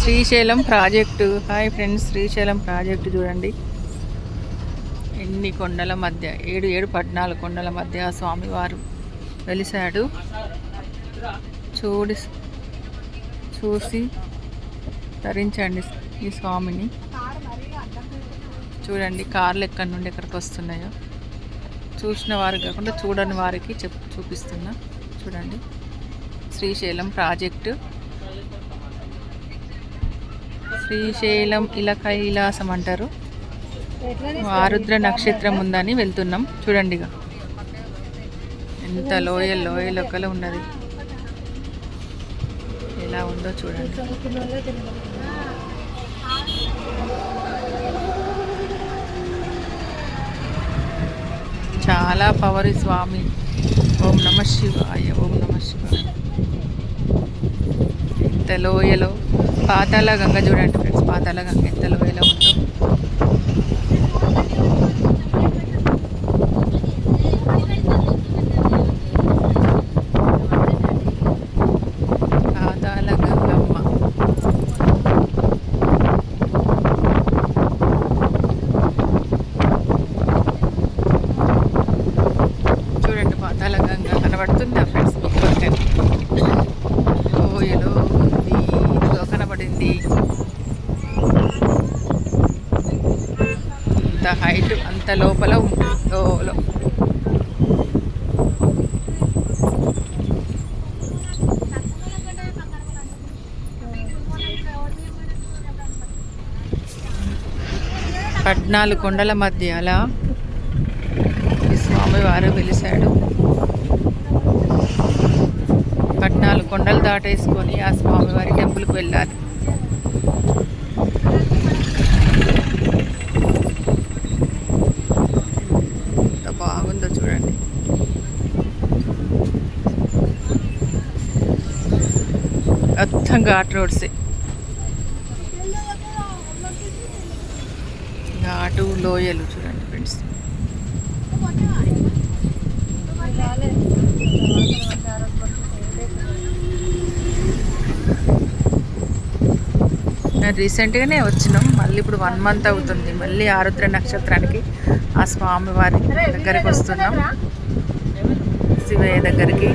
Srisailam project. Hi friends, Srisailam project చూడండి. ఎన్ని కొండల మధ్య 14 కొండల మధ్య స్వామివారు వెలిశాడు. చూసి తరించండి ఈ స్వామిని. చూడండి కార్లు ఎక్కడి నుండి ఎక్కడికి వస్తున్నాయో. చూసిన వారికి కాకుండా చూడని వారికి చూపిస్తున్నా. చూడండి శ్రీశైలం ప్రాజెక్టు. శ్రీశైలం కైలాసం అంటారు. ఆరుద్ర నక్షత్రం ఉందని వెళ్తున్నాం. చూడండి ఇక ఎంత లోయలొక్కల ఉన్నది. ఎలా ఉందో చూడండి. చాలా పవర్ స్వామి. ఓం నమ శివాయ, ఓం నమ శివాయ. ఎంత లోయలో పాతాళ గంగ చూడండి ఫ్రెండ్స్. పాతాళ గంగ ఎంత లోయలో ఉందో. పాతాళ గంగమ్మ. చూడండి పాతాళ గంగ కనబడుతుందా ఫ్రెండ్స్? లోయలో కనబడింది. అంత హైట్, అంత లోపల ఉంటుంది. పద్నాలుగు కొండల మధ్య అలా ఈ స్వామివారు వెలిశాడు. 14 కొండలు దాటేసుకొని ఆ స్వామివారి టెంపుల్కి వెళ్ళాలి. ఎంత బాగుందో చూడండి. మొత్తం ఘాట్ రోడ్సే. ఘాటు లోయలు చూడండి ఫ్రెండ్స్. రీసెంట్గానే వచ్చినాం. మళ్ళీ ఇప్పుడు 1 మంత్ అవుతుంది. మళ్ళీ ఆరుద్ర నక్షత్రానికి ఆ స్వామివారి దగ్గరికి వస్తున్నాం, శివయ్య దగ్గరికి.